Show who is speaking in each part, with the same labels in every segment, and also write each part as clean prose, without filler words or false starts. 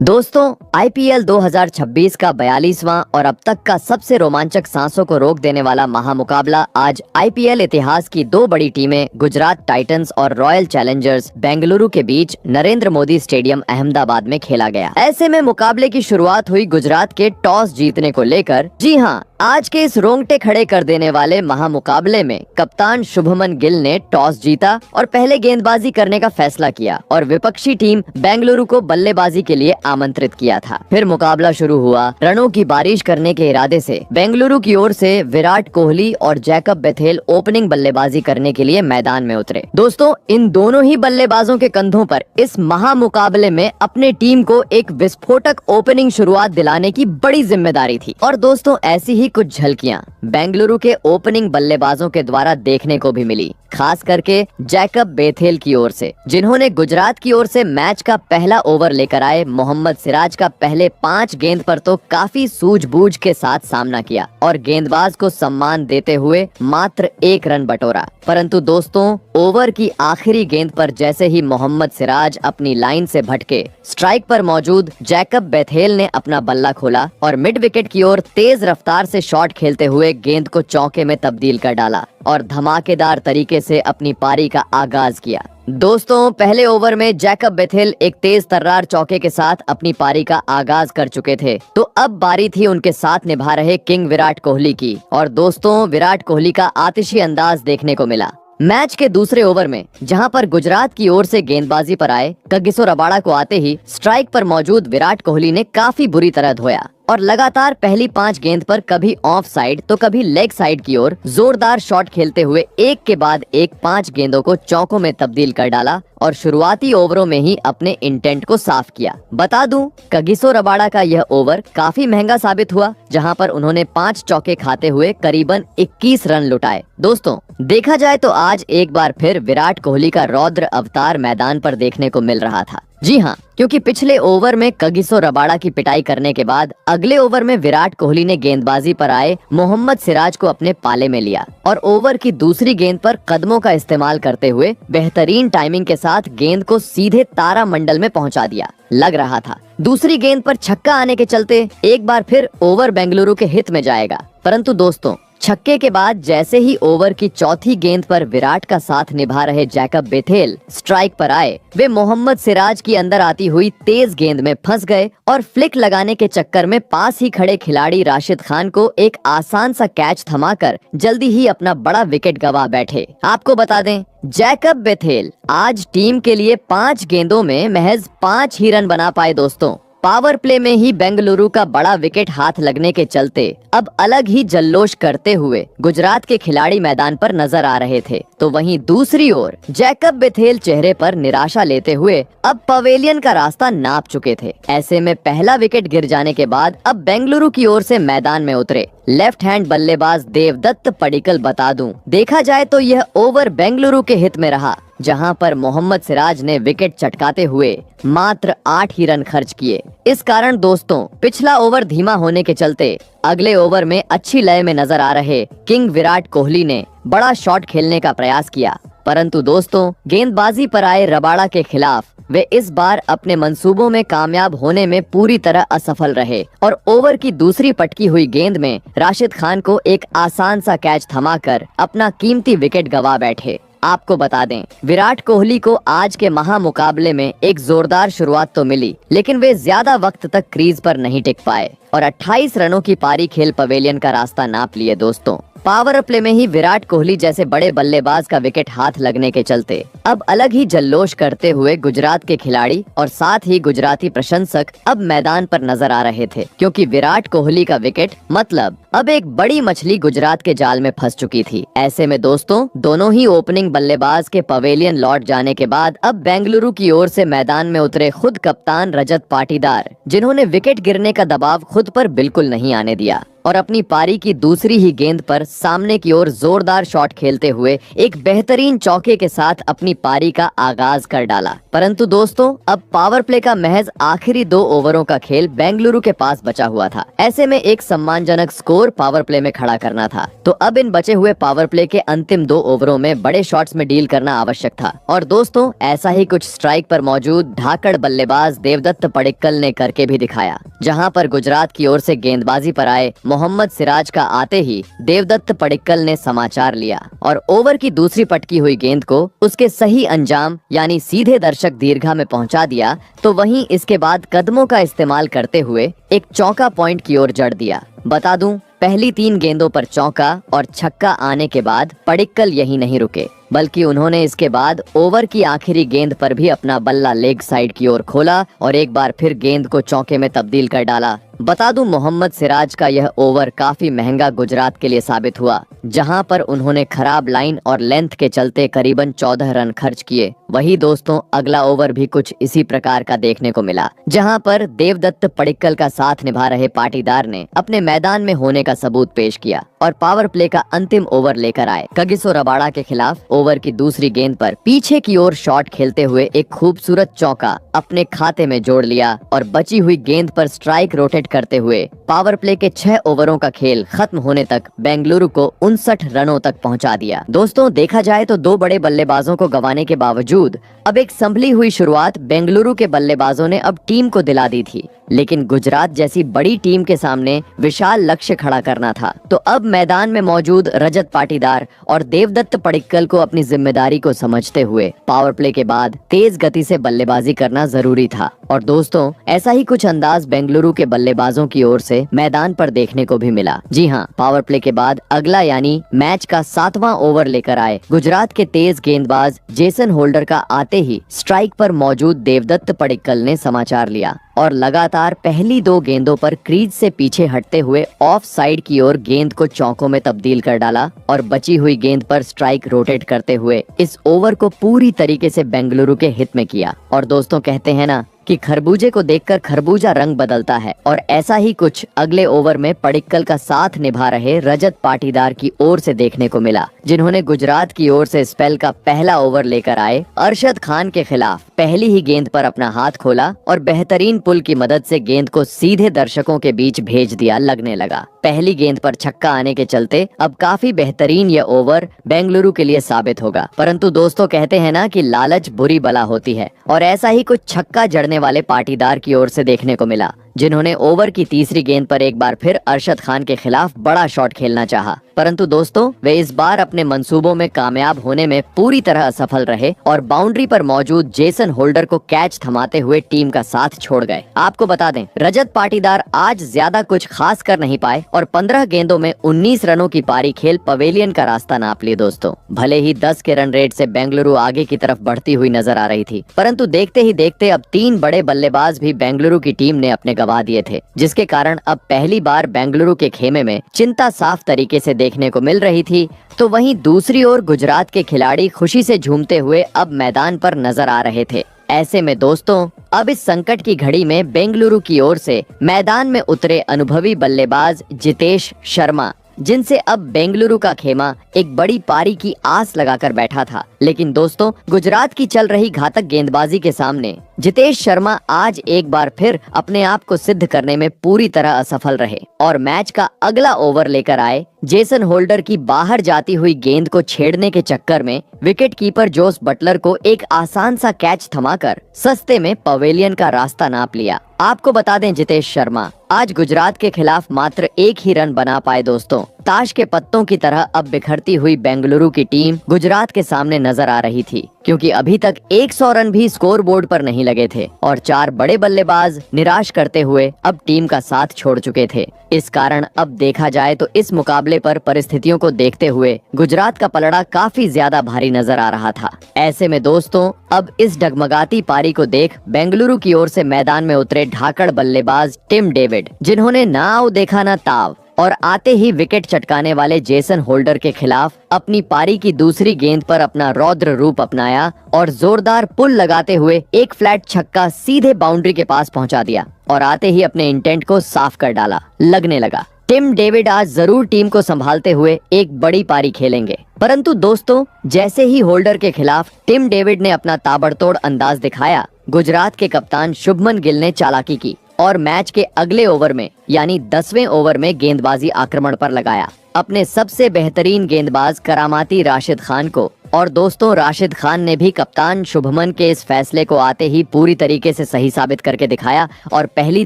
Speaker 1: दोस्तों, आईपीएल 2026 का 42वां और अब तक का सबसे रोमांचक सांसों को रोक देने वाला महामुकाबला आज आईपीएल इतिहास की दो बड़ी टीमें गुजरात टाइटंस और रॉयल चैलेंजर्स बेंगलुरु के बीच नरेंद्र मोदी स्टेडियम अहमदाबाद में खेला गया। ऐसे में मुकाबले की शुरुआत हुई गुजरात के टॉस जीतने को लेकर। जी हाँ, आज के इस रोंगटे खड़े कर देने वाले महामुकाबले में कप्तान शुभमन गिल ने टॉस जीता और पहले गेंदबाजी करने का फैसला किया और विपक्षी टीम बेंगलुरु को बल्लेबाजी के लिए आमंत्रित किया था। फिर मुकाबला शुरू हुआ। रनों की बारिश करने के इरादे से बेंगलुरु की ओर से विराट कोहली और जैकब बेथेल ओपनिंग बल्लेबाजी करने के लिए मैदान में उतरे। दोस्तों, इन दोनों ही बल्लेबाजों के कंधों पर इस महामुकाबले में अपने टीम को एक विस्फोटक ओपनिंग शुरुआत दिलाने की बड़ी जिम्मेदारी थी। और दोस्तों, ऐसी ही कुछ झलकियां बेंगलुरु के ओपनिंग बल्लेबाजों के द्वारा देखने को भी मिली, खास करके जैकब बेथेल की ओर से, जिन्होंने गुजरात की ओर से मैच का पहला ओवर लेकर आए मोहम्मद सिराज का पहले 5 गेंद पर तो काफी सूझबूझ के साथ सामना किया और गेंदबाज को सम्मान देते हुए मात्र 1 रन बटोरा। परंतु दोस्तों, ओवर की आखिरी गेंद पर जैसे ही मोहम्मद सिराज अपनी लाइन से भटके, स्ट्राइक पर मौजूद जैकब बेथेल ने अपना बल्ला खोला और मिड विकेट की ओर तेज रफ्तार से शॉट खेलते हुए गेंद को चौके में तब्दील कर डाला और धमाकेदार तरीके से अपनी पारी का आगाज किया। दोस्तों, पहले ओवर में जैकब बेथेल एक तेज तर्रार चौके के साथ अपनी पारी का आगाज कर चुके थे, तो अब बारी थी उनके साथ निभा रहे किंग विराट कोहली की। और दोस्तों, विराट कोहली का आतिशी अंदाज देखने को मिला। मैच के दूसरे ओवर में जहां पर गुजरात की ओर से गेंदबाजी पर आए कगिसो रबाड़ा को आते ही स्ट्राइक पर मौजूद विराट कोहली ने काफी बुरी तरह धोया और लगातार पहली 5 गेंद पर कभी ऑफ साइड तो कभी लेग साइड की ओर जोरदार शॉट खेलते हुए एक के बाद एक 5 गेंदों को चौकों में तब्दील कर डाला और शुरुआती ओवरों में ही अपने इंटेंट को साफ किया। बता दूं, कगिसो रबाड़ा का यह ओवर काफी महंगा साबित हुआ, जहां पर उन्होंने 5 चौके खाते हुए करीबन 21 रन लुटाए। दोस्तों, देखा जाए तो आज एक बार फिर विराट कोहली का रौद्र अवतार मैदान पर देखने को मिल रहा था। जी हाँ, क्योंकि पिछले ओवर में कगिसो रबाड़ा की पिटाई करने के बाद अगले ओवर में विराट कोहली ने गेंदबाजी पर आए मोहम्मद सिराज को अपने पाले में लिया और ओवर की दूसरी गेंद पर कदमों का इस्तेमाल करते हुए बेहतरीन टाइमिंग के साथ गेंद को सीधे तारा मंडल में पहुंचा दिया। लग रहा था दूसरी गेंद पर छक्का आने के चलते एक बार फिर ओवर बेंगलुरु के हित में जाएगा, परंतु दोस्तों, छक्के के बाद जैसे ही ओवर की चौथी गेंद पर विराट का साथ निभा रहे जैकब बेथेल स्ट्राइक पर आए, वे मोहम्मद सिराज की अंदर आती हुई तेज गेंद में फंस गए और फ्लिक लगाने के चक्कर में पास ही खड़े खिलाड़ी राशिद खान को एक आसान सा कैच थमाकर जल्दी ही अपना बड़ा विकेट गंवा बैठे। आपको बता दें, जैकब बेथेल आज टीम के लिए 5 गेंदों में महज 5 ही रन बना पाए। दोस्तों, पावर प्ले में ही बेंगलुरु का बड़ा विकेट हाथ लगने के चलते अब अलग ही जल्लोष करते हुए गुजरात के खिलाड़ी मैदान पर नजर आ रहे थे, तो वहीं दूसरी ओर जैकब बेथेल चेहरे पर निराशा लेते हुए अब पवेलियन का रास्ता नाप चुके थे। ऐसे में पहला विकेट गिर जाने के बाद अब बेंगलुरु की ओर से मैदान में उतरे लेफ्ट हैंड बल्लेबाज देवदत्त पडिक्कल। बता दूं, देखा जाए तो यह ओवर बेंगलुरु के हित में रहा, जहां पर मोहम्मद सिराज ने विकेट चटकाते हुए मात्र 8 ही रन खर्च किए। इस कारण दोस्तों, पिछला ओवर धीमा होने के चलते अगले ओवर में अच्छी लय में नजर आ रहे किंग विराट कोहली ने बड़ा शॉट खेलने का प्रयास किया, परंतु दोस्तों, गेंदबाजी पर आए रबाड़ा के खिलाफ वे इस बार अपने मंसूबों में कामयाब होने में पूरी तरह असफल रहे और ओवर की दूसरी पटकी हुई गेंद में राशिद खान को एक आसान सा कैच थमाकर अपना कीमती विकेट गंवा बैठे। आपको बता दें, विराट कोहली को आज के महामुकाबले में एक जोरदार शुरुआत तो मिली, लेकिन वे ज्यादा वक्त तक क्रीज पर नहीं टिक पाए और 28 रनों की पारी खेल पवेलियन का रास्ता नाप लिए। दोस्तों, पावर प्ले में ही विराट कोहली जैसे बड़े बल्लेबाज का विकेट हाथ लगने के चलते अब अलग ही जल्लोष करते हुए गुजरात के खिलाड़ी और साथ ही गुजराती प्रशंसक अब मैदान पर नजर आ रहे थे, क्योंकि विराट कोहली का विकेट मतलब अब एक बड़ी मछली गुजरात के जाल में फंस चुकी थी। ऐसे में दोस्तों, दोनों ही ओपनिंग बल्लेबाज के पवेलियन लौट जाने के बाद अब बेंगलुरु की ओर से मैदान में उतरे खुद कप्तान रजत पाटीदार, जिन्होंने विकेट गिरने का दबाव खुद पर बिल्कुल नहीं आने दिया और अपनी पारी की दूसरी ही गेंद पर सामने की ओर जोरदार शॉट खेलते हुए एक बेहतरीन चौके के साथ अपनी पारी का आगाज कर डाला। परंतु दोस्तों, अब पावर प्ले का महज आखिरी 2 ओवरों का खेल बेंगलुरु के पास बचा हुआ था। ऐसे में एक सम्मानजनक स्कोर पावर प्ले में खड़ा करना था। तो अब इन बचे हुए पावर प्ले के अंतिम 2 ओवरों में बड़े शॉट्स में डील करना आवश्यक था। और दोस्तों, ऐसा ही कुछ स्ट्राइक पर मौजूद धाकड़ बल्लेबाज देवदत्त पडिक्कल ने करके भी दिखाया, जहां पर गुजरात की ओर से गेंदबाजी पर आए मोहम्मद सिराज का आते ही देवदत्त पडिक्कल ने समाचार लिया और ओवर की दूसरी पटकी हुई गेंद को उसके सही अंजाम यानी सीधे दर्शक दीर्घा में पहुंचा दिया। तो वहीं इसके बाद कदमों का इस्तेमाल करते हुए एक चौका पॉइंट की ओर जड़ दिया। बता दूं, पहली 3 गेंदों पर चौका और छक्का आने के बाद पडिक्कल यहीं नहीं रुके, बल्कि उन्होंने इसके बाद ओवर की आखिरी गेंद पर भी अपना बल्ला लेग साइड की ओर खोला और एक बार फिर गेंद को चौके में तब्दील कर डाला। बता दूं, मोहम्मद सिराज का यह ओवर काफी महंगा गुजरात के लिए साबित हुआ, जहां पर उन्होंने खराब लाइन और लेंथ के चलते करीबन 14 रन खर्च किए। वही दोस्तों, अगला ओवर भी कुछ इसी प्रकार का देखने को मिला, जहां पर देवदत्त पडिक्कल का साथ निभा रहे पाटीदार ने अपने मैदान में होने का सबूत पेश किया और पावर प्ले का अंतिम ओवर लेकर आए। कगिसो रबाड़ा के खिलाफ ओवर की दूसरी गेंद पर पीछे की ओर शॉट खेलते हुए एक खूबसूरत चौका अपने खाते में जोड़ लिया और बची हुई गेंद पर स्ट्राइक रोटेट करते हुए पावर प्ले के 6 ओवरों का खेल खत्म होने तक बेंगलुरु को 59 रनों तक पहुंचा दिया। दोस्तों, देखा जाए तो 2 बड़े बल्लेबाजों को गंवाने के बावजूद अब एक संभली हुई शुरुआत बेंगलुरु के बल्लेबाजों ने अब टीम को दिला दी थी, लेकिन गुजरात जैसी बड़ी टीम के सामने विशाल लक्ष्य खड़ा करना था। तो अब मैदान में मौजूद रजत पाटीदार और देवदत्त पडिक्कल को अपनी जिम्मेदारी को समझते हुए पावर प्ले के बाद तेज गति से बल्लेबाजी करना जरूरी था। और दोस्तों, ऐसा ही कुछ अंदाज बेंगलुरु के बल्लेबाजों की ओर से मैदान पर देखने को भी मिला। जी हाँ, पावर प्ले के बाद अगला यानी मैच का 7वां ओवर लेकर आए गुजरात के तेज गेंदबाज जेसन होल्डर का आते ही स्ट्राइक पर मौजूद देवदत्त पडिक्कल ने समाचार लिया और लगातार पहली 2 गेंदों पर क्रीज से पीछे हटते हुए ऑफ साइड की ओर गेंद को चौकों में तब्दील कर डाला और बची हुई गेंद पर स्ट्राइक रोटेट करते हुए इस ओवर को पूरी तरीके से बेंगलुरु के हित में किया। और दोस्तों, कहते हैं ना कि खरबूजे को देखकर खरबूजा रंग बदलता है, और ऐसा ही कुछ अगले ओवर में पडिक्कल का साथ निभा रहे रजत पाटीदार की ओर से देखने को मिला, जिन्होंने गुजरात की ओर से स्पेल का पहला ओवर लेकर आए अरशद खान के खिलाफ पहली ही गेंद पर अपना हाथ खोला और बेहतरीन पुल की मदद से गेंद को सीधे दर्शकों के बीच भेज दिया लगने लगा। पहली गेंद पर छक्का आने के चलते अब काफी बेहतरीन यह ओवर बेंगलुरु के लिए साबित होगा। परंतु दोस्तों, कहते हैं ना कि लालच बुरी बला होती है, और ऐसा ही कुछ छक्का जड़ने वाले पाटीदार की ओर से देखने को मिला, जिन्होंने ओवर की तीसरी गेंद पर एक बार फिर अरशद खान के खिलाफ बड़ा शॉट खेलना चाहा। परंतु दोस्तों, वे इस बार अपने मंसूबों में कामयाब होने में पूरी तरह असफल रहे और बाउंड्री पर मौजूद जेसन होल्डर को कैच थमाते हुए टीम का साथ छोड़ गए। आपको बता दें, रजत पाटीदार आज ज्यादा कुछ खास कर नहीं पाए और 15 गेंदों में 19 रनों की पारी खेल पवेलियन का रास्ता नाप लिए। दोस्तों, भले ही 10 के रन रेट से बेंगलुरु आगे की तरफ बढ़ती हुई नजर आ रही थी, परंतु देखते ही देखते अब 3 बड़े बल्लेबाज भी बेंगलुरु की टीम ने अपने गवा दिए थे, जिसके कारण अब पहली बार बेंगलुरु के खेमे में चिंता साफ तरीके से देखने को मिल रही थी। तो वहीं दूसरी ओर गुजरात के खिलाड़ी खुशी से झूमते हुए अब मैदान पर नजर आ रहे थे। ऐसे में दोस्तों, अब इस संकट की घड़ी में बेंगलुरु की ओर से मैदान में उतरे अनुभवी बल्लेबाज जितेश शर्मा, जिनसे अब बेंगलुरु का खेमा एक बड़ी पारी की आस लगाकर बैठा था। लेकिन दोस्तों, गुजरात की चल रही घातक गेंदबाजी के सामने जितेश शर्मा आज एक बार फिर अपने आप को सिद्ध करने में पूरी तरह असफल रहे और मैच का अगला ओवर लेकर आए जेसन होल्डर की बाहर जाती हुई गेंद को छेड़ने के चक्कर में विकेट कीपर जोस बटलर को एक आसान सा कैच थमाकर सस्ते में पवेलियन का रास्ता नाप लिया। आपको बता दें, जितेश शर्मा आज गुजरात के खिलाफ मात्र 1 ही रन बना पाए। दोस्तों, ताश के पत्तों की तरह अब बिखरती हुई बेंगलुरु की टीम गुजरात के सामने नजर आ रही थी, क्योंकि अभी तक 100 रन भी स्कोर बोर्ड पर नहीं लगे थे और 4 बड़े बल्लेबाज निराश करते हुए अब टीम का साथ छोड़ चुके थे। इस कारण अब देखा जाए तो इस मुकाबले पर परिस्थितियों को देखते हुए गुजरात का पलड़ा काफी ज्यादा भारी नजर आ रहा था। ऐसे में दोस्तों, अब इस डगमगाती पारी को देख बेंगलुरु की ओर से मैदान में उतरे ढाकड़ बल्लेबाज टिम डेविड, जिन्होंने नाव देखा न ताव और आते ही विकेट चटकाने वाले जेसन होल्डर के खिलाफ अपनी पारी की दूसरी गेंद पर अपना रौद्र रूप अपनाया और जोरदार पुल लगाते हुए एक फ्लैट छक्का सीधे बाउंड्री के पास पहुंचा दिया और आते ही अपने इंटेंट को साफ कर डाला लगने लगा। टिम डेविड आज जरूर टीम को संभालते हुए एक बड़ी पारी खेलेंगे, परंतु दोस्तों जैसे ही होल्डर के खिलाफ टिम डेविड ने अपना ताबड़तोड़ अंदाज दिखाया, गुजरात के कप्तान शुभमन गिल ने चालाकी की और मैच के अगले ओवर में यानी 10वें ओवर में गेंदबाजी आक्रमण पर लगाया अपने सबसे बेहतरीन गेंदबाज करामाती राशिद खान को। और दोस्तों राशिद खान ने भी कप्तान शुभमन के इस फैसले को आते ही पूरी तरीके से सही साबित करके दिखाया और पहली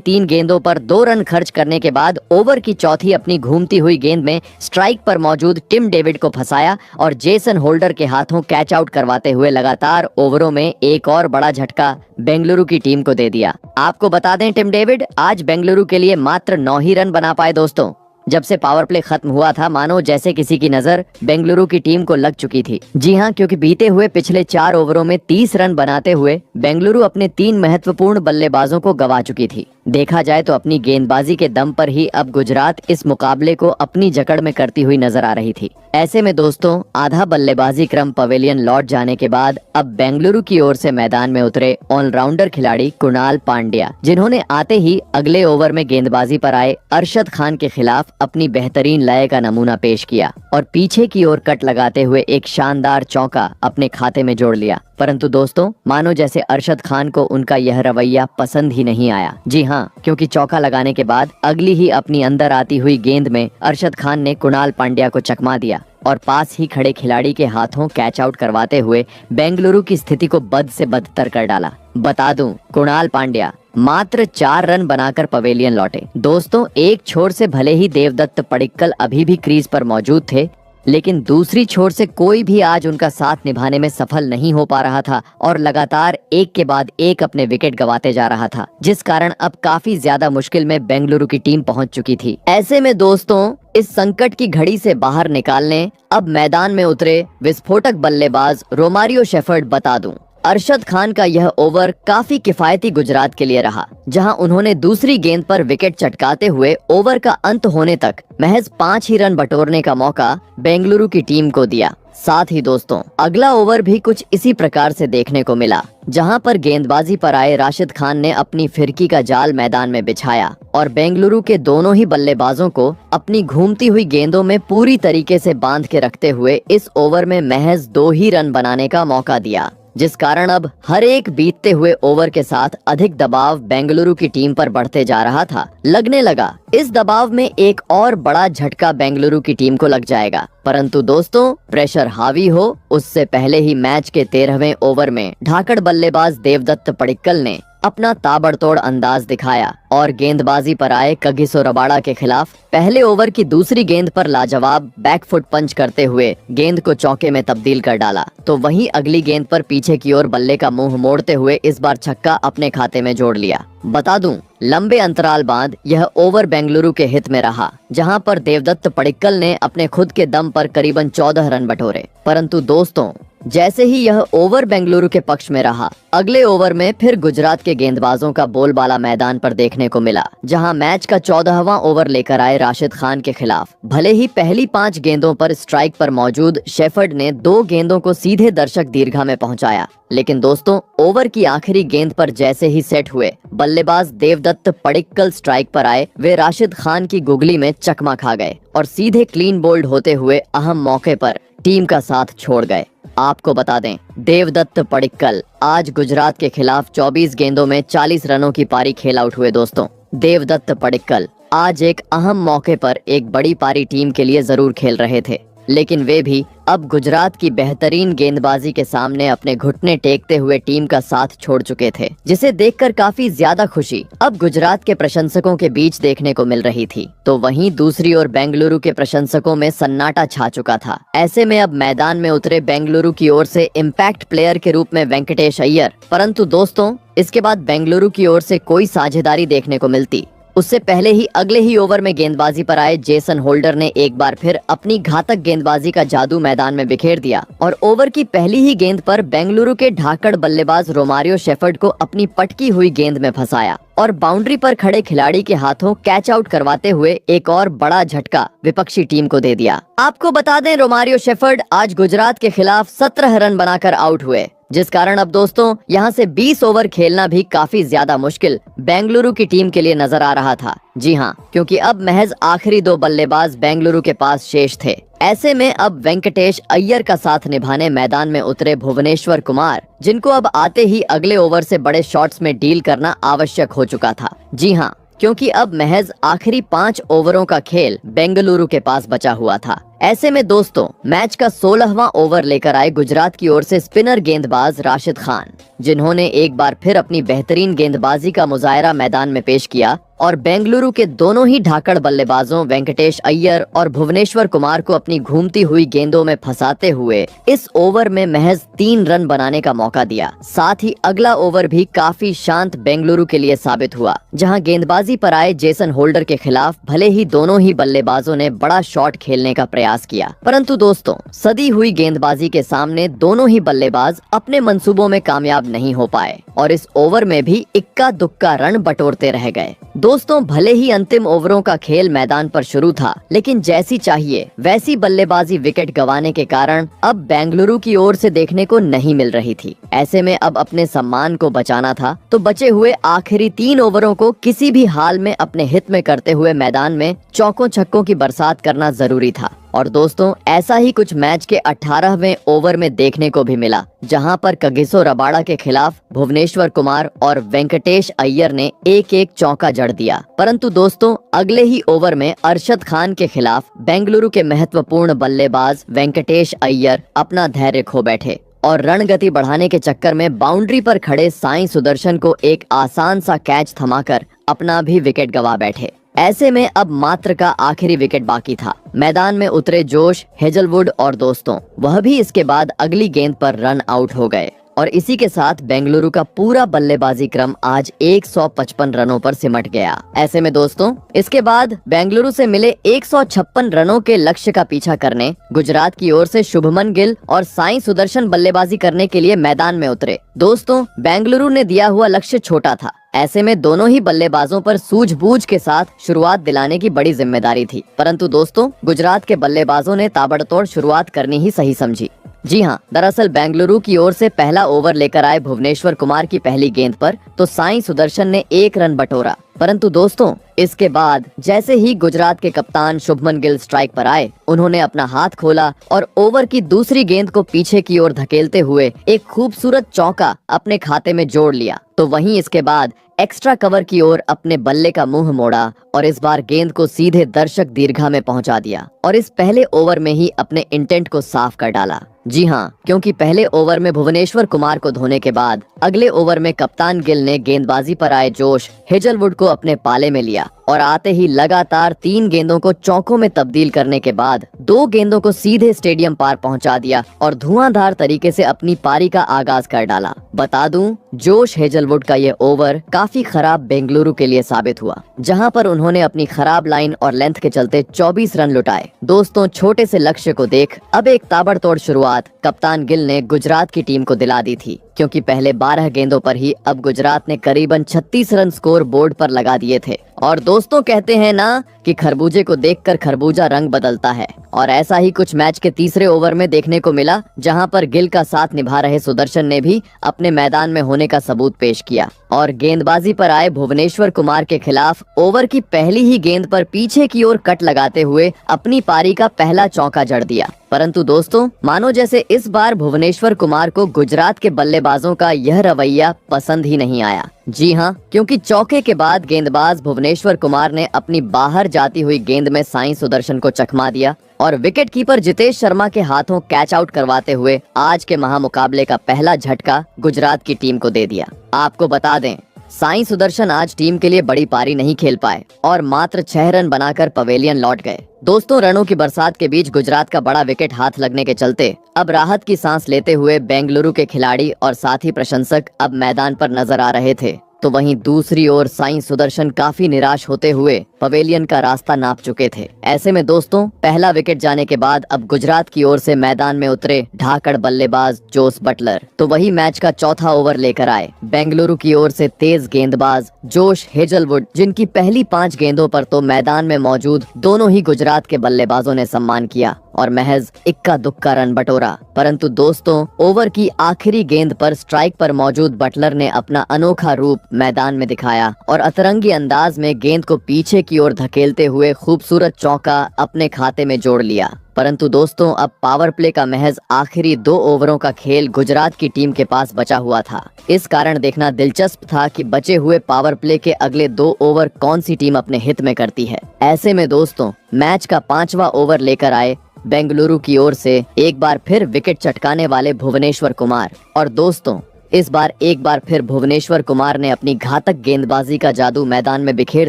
Speaker 1: 3 गेंदों पर 2 रन खर्च करने के बाद ओवर की चौथी अपनी घूमती हुई गेंद में स्ट्राइक पर मौजूद टिम डेविड को फंसाया और जेसन होल्डर के हाथों कैच आउट करवाते हुए लगातार ओवरों में एक और बड़ा झटका बेंगलुरु की टीम को दे दिया। आपको बता दें टिम डेविड आज बेंगलुरु के लिए मात्र 9 ही रन बना पाए दोस्तों। जब से पावर प्ले खत्म हुआ था मानो जैसे किसी की नजर बेंगलुरु की टीम को लग चुकी थी। जी हां, क्योंकि बीते हुए पिछले 4 ओवरों में 30 रन बनाते हुए बेंगलुरु अपने 3 महत्वपूर्ण बल्लेबाजों को गंवा चुकी थी। देखा जाए तो अपनी गेंदबाजी के दम पर ही अब गुजरात इस मुकाबले को अपनी जकड़ में करती हुई नजर आ रही थी। ऐसे में दोस्तों आधा बल्लेबाजी क्रम पवेलियन लौट जाने के बाद अब बेंगलुरु की ओर से मैदान में उतरे ऑलराउंडर खिलाड़ी कुणाल पांड्या, जिन्होंने आते ही अगले ओवर में गेंदबाजी पर आए अरशद खान के खिलाफ अपनी बेहतरीन लय का नमूना पेश किया और पीछे की ओर कट लगाते हुए एक शानदार चौका अपने खाते में जोड़ लिया। परंतु दोस्तों मानो जैसे अरशद खान को उनका यह रवैया पसंद ही नहीं आया। जी हाँ, क्योंकि चौका लगाने के बाद अगली ही अपनी अंदर आती हुई गेंद में अरशद खान ने कुणाल पांड्या को चकमा दिया और पास ही खड़े खिलाड़ी के हाथों कैच आउट करवाते हुए बेंगलुरु की स्थिति को बद से बदतर कर डाला। बता दूं कुणाल पांड्या मात्र 4 रन बनाकर पवेलियन लौटे। दोस्तों एक छोर से भले ही देवदत्त पडिक्कल अभी भी क्रीज पर मौजूद थे, लेकिन दूसरी छोर से कोई भी आज उनका साथ निभाने में सफल नहीं हो पा रहा था और लगातार एक के बाद एक अपने विकेट गंवाते जा रहा था, जिस कारण अब काफी ज्यादा मुश्किल में बेंगलुरु की टीम पहुंच चुकी थी। ऐसे में दोस्तों इस संकट की घड़ी से बाहर निकालने अब मैदान में उतरे विस्फोटक बल्लेबाज रोमारियो शेफर्ड। बता दूं अरशद खान का यह ओवर काफी किफायती गुजरात के लिए रहा, जहां उन्होंने दूसरी गेंद पर विकेट चटकाते हुए ओवर का अंत होने तक महज 5 ही रन बटोरने का मौका बेंगलुरु की टीम को दिया। साथ ही दोस्तों अगला ओवर भी कुछ इसी प्रकार से देखने को मिला, जहां पर गेंदबाजी पर आए राशिद खान ने अपनी फिरकी का जाल मैदान में बिछाया और बेंगलुरु के दोनों ही बल्लेबाजों को अपनी घूमती हुई गेंदों में पूरी तरीके से बांध के रखते हुए इस ओवर में महज 2 ही रन बनाने का मौका दिया, जिस कारण अब हर एक बीतते हुए ओवर के साथ अधिक दबाव बेंगलुरु की टीम पर बढ़ते जा रहा था। लगने लगा इस दबाव में एक और बड़ा झटका बेंगलुरु की टीम को लग जाएगा, परंतु दोस्तों प्रेशर हावी हो उससे पहले ही मैच के 13वें ओवर में ढाकड़ बल्लेबाज देवदत्त पडिक्कल ने अपना ताबड़तोड़ अंदाज दिखाया और गेंदबाजी पर आए कगिसो रबाड़ा के खिलाफ पहले ओवर की दूसरी गेंद पर लाजवाब बैकफुट पंच करते हुए गेंद को चौके में तब्दील कर डाला। तो वहीं अगली गेंद पर पीछे की ओर बल्ले का मुंह मोड़ते हुए इस बार छक्का अपने खाते में जोड़ लिया। बता दूं लंबे अंतराल बाद यह ओवर बेंगलुरु के हित में रहा, जहां पर देवदत्त पडिक्कल ने अपने खुद के दम पर करीबन 14 रन बटोरे। परंतु दोस्तों जैसे ही यह ओवर बेंगलुरु के पक्ष में रहा, अगले ओवर में फिर गुजरात के गेंदबाजों का बोलबाला मैदान पर देखने को मिला, जहां मैच का 14वां ओवर लेकर आए राशिद खान के खिलाफ भले ही पहली 5 गेंदों पर स्ट्राइक पर मौजूद शेफर्ड ने 2 गेंदों को सीधे दर्शक दीर्घा में पहुंचाया, लेकिन दोस्तों ओवर की आखिरी गेंद पर जैसे ही सेट हुए बल्लेबाज देवदत्त पडिक्कल स्ट्राइक पर आए, वे राशिद खान की गुगली में चकमा खा गए और सीधे क्लीन बोल्ड होते हुए अहम मौके पर टीम का साथ छोड़ गए। आपको बता दें देवदत्त पडिक्कल आज गुजरात के खिलाफ 24 गेंदों में 40 रनों की पारी खेल आउट हुए। दोस्तों देवदत्त पडिक्कल आज एक अहम मौके पर एक बड़ी पारी टीम के लिए जरूर खेल रहे थे, लेकिन वे भी अब गुजरात की बेहतरीन गेंदबाजी के सामने अपने घुटने टेकते हुए टीम का साथ छोड़ चुके थे, जिसे देखकर काफी ज्यादा खुशी अब गुजरात के प्रशंसकों के बीच देखने को मिल रही थी। तो वहीं दूसरी ओर बेंगलुरु के प्रशंसकों में सन्नाटा छा चुका था। ऐसे में अब मैदान में उतरे बेंगलुरु की ओर से इम्पैक्ट प्लेयर के रूप में वेंकटेश अय्यर, परंतु दोस्तों इसके बाद बेंगलुरु की ओर से कोई साझेदारी देखने को मिलती उससे पहले ही अगले ही ओवर में गेंदबाजी पर आए जेसन होल्डर ने एक बार फिर अपनी घातक गेंदबाजी का जादू मैदान में बिखेर दिया और ओवर की पहली ही गेंद पर बेंगलुरु के ढाकड़ बल्लेबाज रोमारियो शेफर्ड को अपनी पटकी हुई गेंद में फंसाया और बाउंड्री पर खड़े खिलाड़ी के हाथों कैच आउट करवाते हुए एक और बड़ा झटका विपक्षी टीम को दे दिया। आपको बता दें रोमारियो शेफर्ड आज गुजरात के खिलाफ 17 रन बनाकर आउट हुए, जिस कारण अब दोस्तों यहाँ से 20 ओवर खेलना भी काफी ज्यादा मुश्किल बेंगलुरु की टीम के लिए नजर आ रहा था। जी हाँ, क्योंकि अब महज आखिरी 2 बल्लेबाज बेंगलुरु के पास शेष थे। ऐसे में अब वेंकटेश अय्यर का साथ निभाने मैदान में उतरे भुवनेश्वर कुमार, जिनको अब आते ही अगले ओवर से बड़े शॉट्स में डील करना आवश्यक हो चुका था। जी हाँ, क्योंकि अब महज आखिरी 5 ओवरों का खेल बेंगलुरु के पास बचा हुआ था। ऐसे में दोस्तों मैच का 16वां ओवर लेकर आए गुजरात की ओर से स्पिनर गेंदबाज राशिद खान, जिन्होंने एक बार फिर अपनी बेहतरीन गेंदबाजी का मुजाहरा मैदान में पेश किया और बेंगलुरु के दोनों ही धाकड़ बल्लेबाजों वेंकटेश अय्यर और भुवनेश्वर कुमार को अपनी घूमती हुई गेंदों में फंसाते हुए इस ओवर में महज 3 रन बनाने का मौका दिया। साथ ही अगला ओवर भी काफी शांत बेंगलुरु के लिए साबित हुआ, जहां गेंदबाजी पर आए जेसन होल्डर के खिलाफ भले ही दोनों ही बल्लेबाजों ने बड़ा शॉट खेलने का प्रयास किया, परंतु दोस्तों सदी हुई गेंदबाजी के सामने दोनों ही बल्लेबाज अपने मंसूबों में कामयाब नहीं हो पाए और इस ओवर में भी इक्का दुक्का रन बटोरते रह गए। दोस्तों भले ही अंतिम ओवरों का खेल मैदान पर शुरू था, लेकिन जैसी चाहिए वैसी बल्लेबाजी विकेट गंवाने के कारण अब बेंगलुरु की ओर से देखने को नहीं मिल रही थी। ऐसे में अब अपने सम्मान को बचाना था, तो बचे हुए आखिरी 3 ओवरों को किसी भी हाल में अपने हित में करते हुए मैदान में चौकों छक्कों की बरसात करना जरूरी था। और दोस्तों ऐसा ही कुछ मैच के 18वें ओवर में देखने को भी मिला, जहां पर कगिसो रबाड़ा के खिलाफ भुवनेश्वर कुमार और वेंकटेश अय्यर ने एक चौका जड़ दिया। परंतु दोस्तों अगले ही ओवर में अरशद खान के खिलाफ बेंगलुरु के महत्वपूर्ण बल्लेबाज वेंकटेश अय्यर अपना धैर्य खो बैठे और रन गति बढ़ाने के चक्कर में बाउंड्री पर खड़े साई सुदर्शन को एक आसान सा कैच थमाकर अपना भी विकेट गंवा बैठे। ऐसे में अब मात्र का आखिरी विकेट बाकी था। मैदान में उतरे जोश हेजलवुड और दोस्तों वह भी इसके बाद अगली गेंद पर रन आउट हो गए और इसी के साथ बेंगलुरु का पूरा बल्लेबाजी क्रम आज 155 रनों पर सिमट गया। ऐसे में दोस्तों इसके बाद बेंगलुरु से मिले 156 रनों के लक्ष्य का पीछा करने गुजरात की ओर से शुभमन गिल और साई सुदर्शन बल्लेबाजी करने के लिए मैदान में उतरे। दोस्तों बेंगलुरु ने दिया हुआ लक्ष्य छोटा था, ऐसे में दोनों ही बल्लेबाजों पर सूझबूझ के साथ शुरुआत दिलाने की बड़ी जिम्मेदारी थी, परंतु दोस्तों गुजरात के बल्लेबाजों ने ताबड़तोड़ शुरुआत करनी ही सही समझी। जी हाँ, दरअसल बेंगलुरु की ओर से पहला ओवर लेकर आए भुवनेश्वर कुमार की पहली गेंद पर तो साई सुदर्शन ने 1 रन बटोरा, परंतु दोस्तों इसके बाद जैसे ही गुजरात के कप्तान शुभमन गिल स्ट्राइक पर आए, उन्होंने अपना हाथ खोला और ओवर की दूसरी गेंद को पीछे की ओर धकेलते हुए एक खूबसूरत चौका अपने खाते में जोड़ लिया। तो वहीं इसके बाद एक्स्ट्रा कवर की ओर अपने बल्ले का मुंह मोड़ा और इस बार गेंद को सीधे दर्शक दीर्घा में पहुंचा दिया और इस पहले ओवर में ही अपने इंटेंट को साफ कर डाला। जी हाँ, क्योंकि पहले ओवर में भुवनेश्वर कुमार को धोने के बाद अगले ओवर में कप्तान गिल ने गेंदबाजी पर आए जोश हेजलवुड को अपने पाले में लिया और आते ही लगातार 3 गेंदों को चौकों में तब्दील करने के बाद 2 गेंदों को सीधे स्टेडियम पार पहुंचा दिया और धुआंधार तरीके से अपनी पारी का आगाज कर डाला। बता दूं, जोश हेजलवुड का ये ओवर काफी खराब बेंगलुरु के लिए साबित हुआ, जहां पर उन्होंने अपनी खराब लाइन और लेंथ के चलते 24 रन लुटाए। दोस्तों छोटे से लक्ष्य को देख अब एक ताबड़तोड़ शुरुआत कप्तान गिल ने गुजरात की टीम को दिला दी थी, क्योंकि पहले 12 गेंदों पर ही अब गुजरात ने करीबन 36 रन स्कोर बोर्ड पर लगा दिए थे। और दोस्तों कहते हैं ना कि खरबूजे को देखकर खरबूजा रंग बदलता है, और ऐसा ही कुछ मैच के तीसरे ओवर में देखने को मिला, जहां पर गिल का साथ निभा रहे सुदर्शन ने भी अपने मैदान में होने का सबूत पेश किया और गेंदबाजी पर आए भुवनेश्वर कुमार के खिलाफ ओवर की पहली ही गेंद पर पीछे की ओर कट लगाते हुए अपनी पारी का पहला चौका जड़ दिया। परंतु दोस्तों मानो जैसे इस बार भुवनेश्वर कुमार को गुजरात के बल्लेबाजों का यह रवैया पसंद ही नहीं आया। जी हाँ, क्योंकि चौके के बाद गेंदबाज भुवनेश्वर कुमार ने अपनी बाहर जाती हुई गेंद में साई सुदर्शन को चकमा दिया और विकेट कीपर जितेश शर्मा के हाथों कैच आउट करवाते हुए आज के महामुकाबले का पहला झटका गुजरात की टीम को दे दिया। आपको बता दें, साई सुदर्शन आज टीम के लिए बड़ी पारी नहीं खेल पाए और मात्र 6 रन बनाकर पवेलियन लौट गए। दोस्तों रनों की बरसात के बीच गुजरात का बड़ा विकेट हाथ लगने के चलते अब राहत की सांस लेते हुए बेंगलुरु के खिलाड़ी और साथ ही प्रशंसक अब मैदान पर नजर आ रहे थे। तो वहीं दूसरी ओर साई सुदर्शन काफी निराश होते हुए पवेलियन का रास्ता नाप चुके थे। ऐसे में दोस्तों पहला विकेट जाने के बाद अब गुजरात की ओर से मैदान में उतरे ढाकड़ बल्लेबाज जोस बटलर तो वही मैच का चौथा ओवर लेकर आए। बेंगलुरु की ओर से तेज गेंदबाज जोश हेजलवुड, जिनकी पहली 5 गेंदों पर तो मैदान में मौजूद दोनों ही गुजरात के बल्लेबाजों ने सम्मान किया और महज इक्का दुक्का रन बटोरा। परंतु दोस्तों, ओवर की आखिरी गेंद पर स्ट्राइक पर मौजूद बटलर ने अपना अनोखा रूप मैदान में दिखाया और अतरंगी अंदाज में गेंद को पीछे की ओर धकेलते हुए खूबसूरत चौका अपने खाते में जोड़ लिया। परंतु दोस्तों, अब पावर प्ले का महज आखिरी 2 ओवरों का खेल गुजरात की टीम के पास बचा हुआ था। इस कारण देखना दिलचस्प था कि बचे हुए पावर प्ले के अगले 2 ओवर कौन सी टीम अपने हित में करती है। ऐसे में दोस्तों, मैच का 5वां ओवर लेकर आए बेंगलुरु की ओर से एक बार फिर विकेट चटकाने वाले भुवनेश्वर कुमार। और दोस्तों, इस बार एक बार फिर भुवनेश्वर कुमार ने अपनी घातक गेंदबाजी का जादू मैदान में बिखेर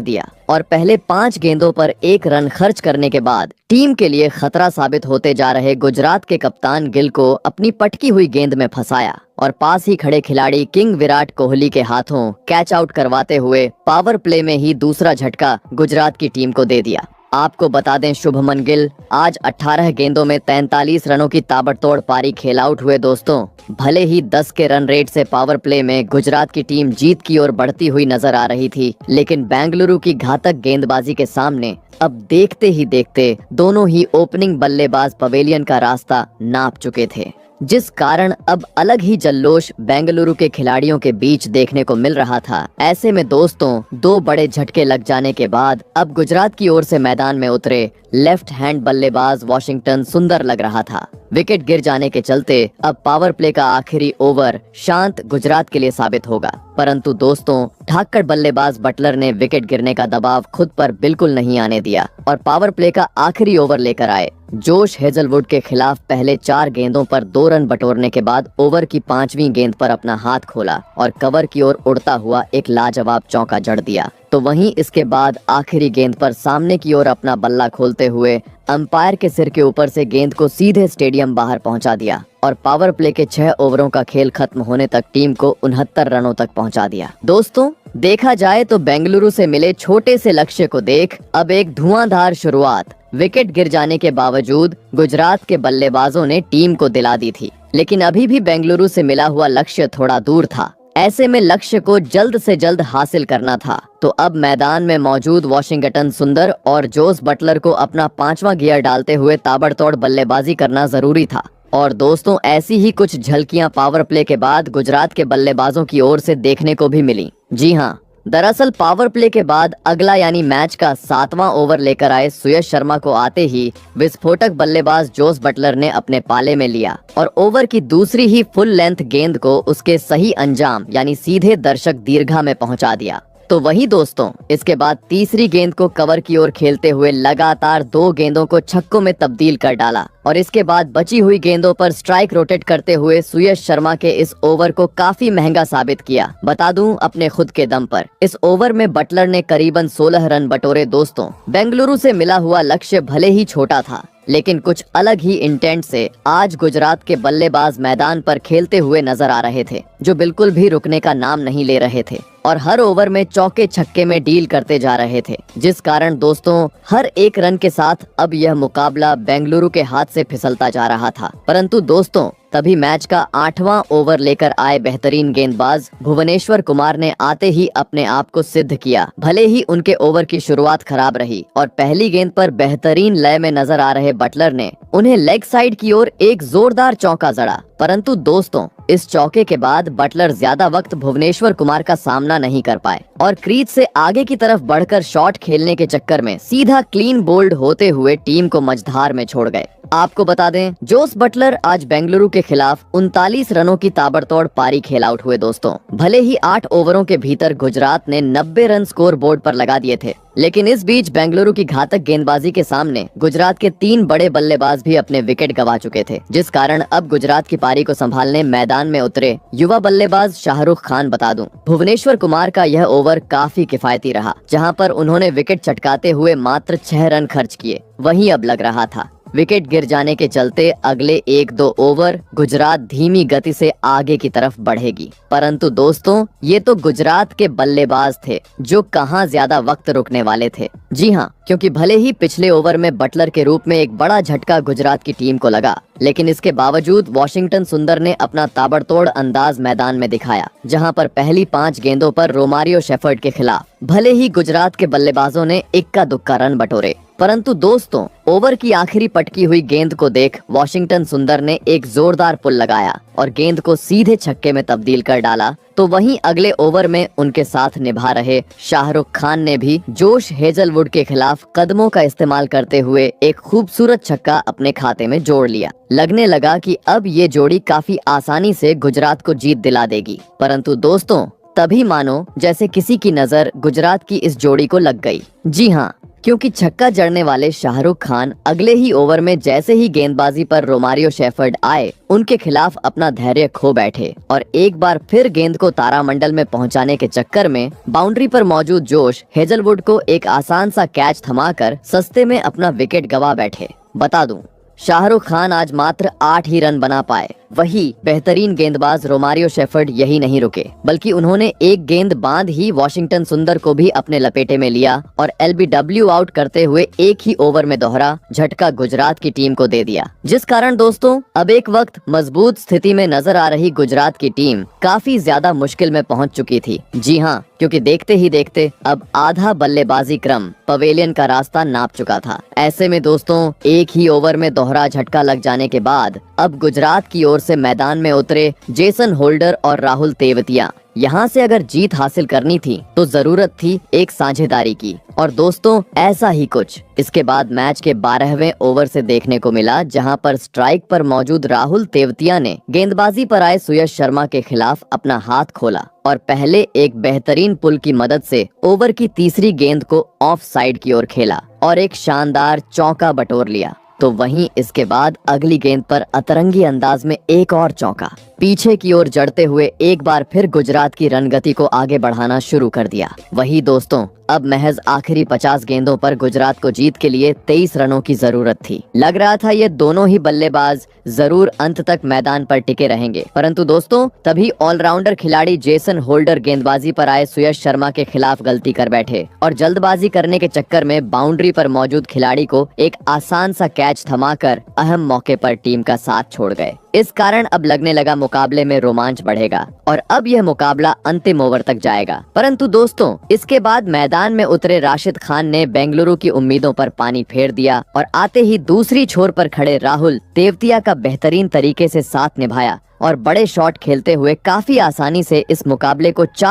Speaker 1: दिया और पहले 5 गेंदों पर 1 रन खर्च करने के बाद टीम के लिए खतरा साबित होते जा रहे गुजरात के कप्तान गिल को अपनी पटकी हुई गेंद में फंसाया और पास ही खड़े खिलाड़ी किंग विराट कोहली के हाथों कैच आउट करवाते हुए पावर प्ले में ही दूसरा झटका गुजरात की टीम को दे दिया। आपको बता दें, शुभमन गिल आज 18 गेंदों में 43 रनों की ताबड़तोड़ पारी खेल आउट हुए। दोस्तों, भले ही 10 के रन रेट से पावर प्ले में गुजरात की टीम जीत की ओर बढ़ती हुई नजर आ रही थी, लेकिन बेंगलुरु की घातक गेंदबाजी के सामने अब देखते ही देखते दोनों ही ओपनिंग बल्लेबाज पवेलियन का रास्ता नाप चुके थे, जिस कारण अब अलग ही जल्लोश बेंगलुरु के खिलाड़ियों के बीच देखने को मिल रहा था। ऐसे में दोस्तों, 2 बड़े झटके लग जाने के बाद अब गुजरात की ओर से मैदान में उतरे लेफ्ट हैंड बल्लेबाज वाशिंगटन सुंदर लग रहा था। विकेट गिर जाने के चलते अब पावर प्ले का आखिरी ओवर शांत गुजरात के लिए साबित होगा। परंतु दोस्तों, ठाकर बल्लेबाज बटलर ने विकेट गिरने का दबाव खुद पर बिल्कुल नहीं आने दिया और पावर प्ले का आखिरी ओवर लेकर आए। जोश हेजलवुड के खिलाफ पहले 4 गेंदों पर 2 रन बटोरने के बाद ओवर की 5वीं गेंद पर अपना हाथ खोला और कवर की ओर उड़ता हुआ एक लाजवाब चौका जड़ दिया। तो वहीं इसके बाद आखिरी गेंद पर सामने की ओर अपना बल्ला खोलते हुए अंपायर के सिर के ऊपर से गेंद को सीधे स्टेडियम बाहर पहुंचा दिया और पावर प्ले के 6 ओवरों का खेल खत्म होने तक टीम को 69 रनों तक पहुंचा दिया। दोस्तों, देखा जाए तो बेंगलुरु से मिले छोटे से लक्ष्य को देख अब एक धुआंधार शुरुआत विकेट गिर जाने के बावजूद गुजरात के बल्लेबाजों ने टीम को दिला दी थी, लेकिन अभी भी बेंगलुरु से मिला हुआ लक्ष्य थोड़ा दूर था। ऐसे में लक्ष्य को जल्द से जल्द हासिल करना था, तो अब मैदान में मौजूद वाशिंगटन सुंदर और जोस बटलर को अपना 5वां गियर डालते हुए ताबड़तोड़ बल्लेबाजी करना जरूरी था। और दोस्तों, ऐसी ही कुछ झलकियां पावर प्ले के बाद गुजरात के बल्लेबाजों की ओर से देखने को भी मिली। जी हाँ, दरअसल पावर प्ले के बाद अगला यानी मैच का 7वां ओवर लेकर आए सुयश शर्मा को आते ही विस्फोटक बल्लेबाज जोस बटलर ने अपने पाले में लिया और ओवर की दूसरी ही फुल लेंथ गेंद को उसके सही अंजाम यानी सीधे दर्शक दीर्घा में पहुंचा दिया। तो वही दोस्तों, इसके बाद तीसरी गेंद को कवर की ओर खेलते हुए लगातार 2 गेंदों को छक्कों में तब्दील कर डाला और इसके बाद बची हुई गेंदों पर स्ट्राइक रोटेट करते हुए सुयश शर्मा के इस ओवर को काफी महंगा साबित किया। बता दूं अपने खुद के दम पर, इस ओवर में बटलर ने करीबन 16 रन बटोरे। दोस्तों, बेंगलुरु से मिला हुआ लक्ष्य भले ही छोटा था, लेकिन कुछ अलग ही इंटेंट से आज गुजरात के बल्लेबाज मैदान पर खेलते हुए नजर आ रहे थे, जो बिल्कुल भी रुकने का नाम नहीं ले रहे थे और हर ओवर में चौके छक्के में डील करते जा रहे थे, जिस कारण दोस्तों हर एक रन के साथ अब यह मुकाबला बेंगलुरु के हाथ से फिसलता जा रहा था। परंतु दोस्तों, तभी मैच का 8वां ओवर लेकर आए बेहतरीन गेंदबाज भुवनेश्वर कुमार ने आते ही अपने आप को सिद्ध किया। भले ही उनके ओवर की शुरुआत खराब रही और पहली गेंद पर बेहतरीन लय में नजर आ रहे बटलर ने उन्हें लेग साइड की ओर एक जोरदार चौका जड़ा। परंतु दोस्तों, इस चौके के बाद बटलर ज्यादा वक्त भुवनेश्वर कुमार का सामना नहीं कर पाए और क्रीज से आगे की तरफ बढ़कर शॉट खेलने के चक्कर में सीधा क्लीन बोल्ड होते हुए टीम को मझधार में छोड़ गए। आपको बता दें, जोस बटलर आज बेंगलुरु के खिलाफ 39 रनों की ताबड़तोड़ पारी खेल आउट हुए। दोस्तों, भले ही 8 ओवरों के भीतर गुजरात ने 90 रन स्कोर बोर्ड पर लगा दिए थे, लेकिन इस बीच बेंगलुरु की घातक गेंदबाजी के सामने गुजरात के 3 बड़े बल्लेबाज भी अपने विकेट गंवा चुके थे, जिस कारण अब गुजरात की पारी को संभालने मैदान में उतरे युवा बल्लेबाज शाहरुख खान। बता दूं, भुवनेश्वर कुमार का यह ओवर काफी किफायती रहा, जहां पर उन्होंने विकेट चटकाते हुए मात्र 6 रन खर्च किए। वहीं अब लग रहा था विकेट गिर जाने के चलते अगले 1-2 ओवर गुजरात धीमी गति से आगे की तरफ बढ़ेगी। परंतु दोस्तों, ये तो गुजरात के बल्लेबाज थे जो कहां ज्यादा वक्त रुकने वाले थे। जी हां, क्योंकि भले ही पिछले ओवर में बटलर के रूप में एक बड़ा झटका गुजरात की टीम को लगा, लेकिन इसके बावजूद वाशिंगटन सुंदर ने अपना ताबड़तोड़ अंदाज मैदान में दिखाया, जहां पर पहली 5 गेंदों पर रोमारियो शेफर्ड के खिलाफ भले ही गुजरात के बल्लेबाजों ने इक्का दुक्का रन बटोरे, परंतु दोस्तों, ओवर की आखिरी पटकी हुई गेंद को देख वॉशिंगटन सुंदर ने एक जोरदार पुल लगाया और गेंद को सीधे छक्के में तब्दील कर डाला। तो वहीं अगले ओवर में उनके साथ निभा रहे शाहरुख खान ने भी जोश हेजलवुड के खिलाफ कदमों का इस्तेमाल करते हुए एक खूबसूरत छक्का अपने खाते में जोड़ लिया। लगने लगा कि अब ये जोड़ी काफी आसानी से गुजरात को जीत दिला देगी। परंतु दोस्तों, तभी मानो जैसे किसी की नजर गुजरात की इस जोड़ी को लग गई। जी हाँ, क्योंकि छक्का जड़ने वाले शाहरुख खान अगले ही ओवर में जैसे ही गेंदबाजी पर रोमारियो शेफर्ड आए, उनके खिलाफ अपना धैर्य खो बैठे और एक बार फिर गेंद को तारामंडल में पहुंचाने के चक्कर में बाउंड्री पर मौजूद जोश हेजलवुड को एक आसान सा कैच थमाकर सस्ते में अपना विकेट गंवा बैठे। बता दूं, शाहरुख खान आज मात्र 8 ही रन बना पाए। वही बेहतरीन गेंदबाज रोमारियो शेफर्ड यही नहीं रुके, बल्कि उन्होंने एक गेंद बांध ही वॉशिंगटन सुंदर को भी अपने लपेटे में लिया और एलबीडब्ल्यू आउट करते हुए एक ही ओवर में दोहरा झटका गुजरात की टीम को दे दिया। जिस कारण दोस्तों, अब एक वक्त मजबूत स्थिति में नजर आ रही गुजरात की टीम काफी ज्यादा मुश्किल में पहुंच चुकी थी। जी हाँ, क्योंकि देखते ही देखते अब आधा बल्लेबाजी क्रम पवेलियन का रास्ता नाप चुका था। ऐसे में दोस्तों, एक ही ओवर में दोहरा झटका लग जाने के बाद अब गुजरात की ओर से मैदान में उतरे जेसन होल्डर और राहुल तेवतिया। यहाँ से अगर जीत हासिल करनी थी तो जरूरत थी एक साझेदारी की, और दोस्तों ऐसा ही कुछ इसके बाद मैच के 12वें ओवर से देखने को मिला, जहां पर स्ट्राइक पर मौजूद राहुल तेवतिया ने गेंदबाजी पर आए सुयश शर्मा के खिलाफ अपना हाथ खोला और पहले एक बेहतरीन पुल की मदद से ओवर की तीसरी गेंद को ऑफ साइड की ओर खेला और एक शानदार चौका बटोर लिया। तो वहीं इसके बाद अगली गेंद पर अतरंगी अंदाज में एक और चौका, पीछे की ओर जड़ते हुए एक बार फिर गुजरात की रणगति को आगे बढ़ाना शुरू कर दिया। वही दोस्तों, अब महज आखिरी 50 गेंदों पर गुजरात को जीत के लिए 23 रनों की जरूरत थी। लग रहा था ये दोनों ही बल्लेबाज जरूर अंत तक मैदान पर टिके रहेंगे, परंतु दोस्तों तभी ऑलराउंडर खिलाड़ी जेसन होल्डर गेंदबाजी पर आए सुयश शर्मा के खिलाफ गलती कर बैठे और जल्दबाजी करने के चक्कर में बाउंड्री पर मौजूद खिलाड़ी को एक आसान सा कैच थमाकर अहम मौके पर टीम का साथ छोड़ गए। इस कारण अब लगने लगा मुकाबले में रोमांच बढ़ेगा और अब यह मुकाबला अंतिम ओवर तक जाएगा। परंतु दोस्तों, इसके बाद मैदान में उतरे राशिद खान ने बेंगलुरु की उम्मीदों पर पानी फेर दिया और आते ही दूसरी छोर पर खड़े राहुल तेवतिया का बेहतरीन तरीके से साथ निभाया और बड़े शॉट खेलते हुए काफी आसानी से इस मुकाबले को 4